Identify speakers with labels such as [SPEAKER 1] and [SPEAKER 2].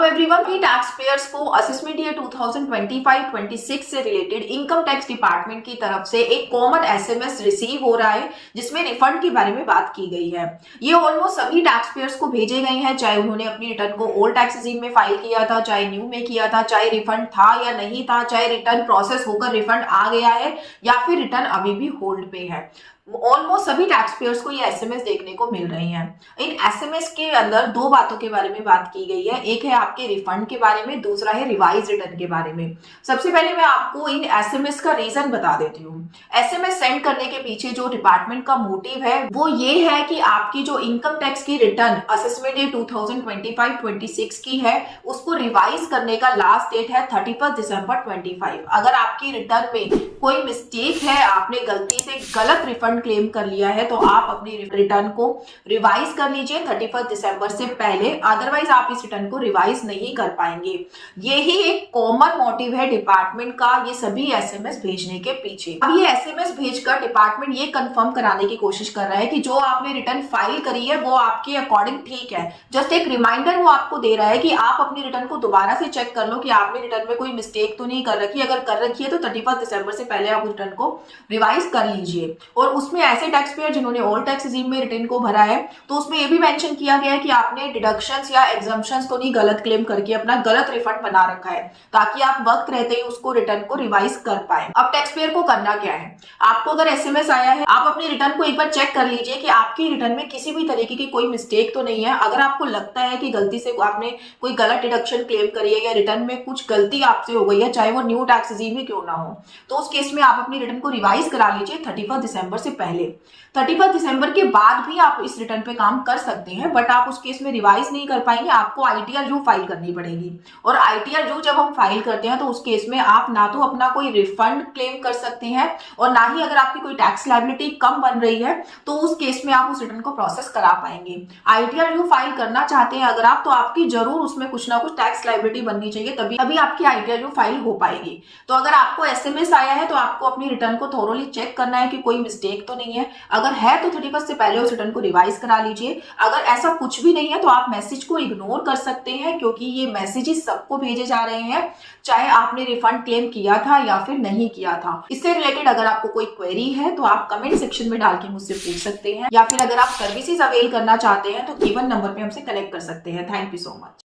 [SPEAKER 1] Everyone, की tax payers को assessment year 2025-26 से रिलेटेड इनकम टैक्स डिपार्टमेंट की तरफ से एक कॉमन एसएमएस रिसीव हो रहा है जिसमें रिफंड के बारे में बात की गई है। ये ऑलमोस्ट सभी टैक्स पेयर्स को भेजे गए हैं, चाहे उन्होंने अपनी रिटर्न को ओल्ड टैक्स रेजिम में फाइल किया था, चाहे न्यू में किया था, चाहे रिफंड था या नहीं था, चाहे रिटर्न प्रोसेस होकर रिफंड आ गया है या फिर रिटर्न अभी भी होल्ड पे है। ऑलमोस्ट सभी टैक्स पेयर्स को ये एसएमएस देखने को मिल रही हैं। इन एसएमएस के अंदर दो बातों के बारे में बात की गई है, एक है आपके रिफंड के बारे में, दूसरा है रिवाइज रिटर्न के बारे में। सबसे पहले मैं आपको इन एसएमएस का रीजन बता देती हूँ। एसएमएस सेंड करने के पीछे जो डिपार्टमेंट का मोटिव है वो ये है कि आपकी जो इनकम टैक्स की रिटर्न असेसमेंट ईयर 2025-26 की है उसको रिवाइज करने का लास्ट डेट है 31 दिसंबर 25। अगर आपकी रिटर्न में कोई मिस्टेक है, आपने गलती से गलत रिफंड क्लेम कर लिया है, तो आप अपनी रिटर्न को रिवाइज कर लीजिए 31 दिसंबर से पहले, अदरवाइज आप इस रिटर्न को रिवाइज नहीं कर पाएंगे। यही एक कॉमन मोटिव है डिपार्टमेंट का ये सभी एसएमएस भेजने के पीछे। अब ये एसएमएस भेजकर डिपार्टमेंट ये कंफर्म कराने की कोशिश कर रहा है कि जो आपने रिटर्न फाइल करी है वो आपके अकॉर्डिंग ठीक है। जस्ट एक रिमाइंडर वो आपको दे रहा है कि आप अपनी रिटर्न को दोबारा से चेक कर लो कि आपने रिटर्न में कोई मिस्टेक तो नहीं कर रखी। अगर कर रखी है तो 31 दिसंबर से पहले आप रिटर्न को रिवाइज कर लीजिए। और उसमें ऐसे टैक्स पेयर जिन्होंने ओल्ड टैक्स रेजिम में रिटर्न को भरा है तो उसमें ये भी मेंशन किया गया है कि आपने डिडक्शंस या एग्जम्पशंस तो नहीं गलत क्लेम करके अपना गलत रिफंड बना रखा है, ताकि आप वक्त रहते ही उसको रिटर्न को रिवाइज कर पाए। अब टैक्स पेयर को करना क्या है, आपको अगर एसएमएस आया है आप अपनी रिटर्न को एक बार चेक कर लीजिए कि आपकी रिटर्न में किसी भी तरीके की कोई मिस्टेक तो नहीं है। अगर आपको लगता है कि गलती से आपने कोई गलत डिडक्शन क्लेम करी है या रिटर्न में कुछ गलती आपसे हो गई है, चाहे वो न्यू टैक्स रेजिम ही क्यों ना हो, तो उस केस में आप अपनी रिटर्न को रिवाइज करा लीजिए 31 दिसंबर से पहले। 31 दिसंबर के बाद भी आप इस रिटर्न पे काम कर सकते हैं, बट आप उस केस में रिवाइज नहीं कर पाएंगे, आपको आईटीआर जो फाइल करनी पड़ेगी। और आईटीआर जो जब हम फाइल करते हैं तो उस केस में आप ना तो अपना कोई रिफंड क्लेम कर सकते हैं और ना ही अगर आपकी कोई टैक्स लायबिलिटी कम बन रही है तो उस केस में आप उस रिटर्न को प्रोसेस करा पाएंगे। आईटीआर जो फाइल करना चाहते हैं अगर आप, तो आपकी जरूर उसमें कुछ ना कुछ टैक्स लायबिलिटी बननी चाहिए, तभी आपकी आईटीआर जो फाइल हो पाएगी। तो अगर आपको एसएमएस आया है तो आपको अपनी रिटर्न को थोरोली चेक करना है कि कोई मिस्टेक तो नहीं है। अगर है तो 31 से पहले उस रिटर्न को रिवाइज करा लीजिए। अगर ऐसा कुछ भी नहीं है तो आप मैसेज को इग्नोर कर सकते हैं, क्योंकि ये मैसेजेस सबको भेजे जा रहे हैं, चाहे आपने रिफंड क्लेम किया था या फिर नहीं किया था। इससे रिलेटेड अगर आपको कोई क्वेरी है तो आप कमेंट सेक्शन में डाल के मुझसे पूछ सकते हैं, या फिर अगर आप सर्विसेज अवेल करना चाहते हैं तो गिवन नंबर पे हमसे कनेक्ट कर सकते हैं। Thank you so much.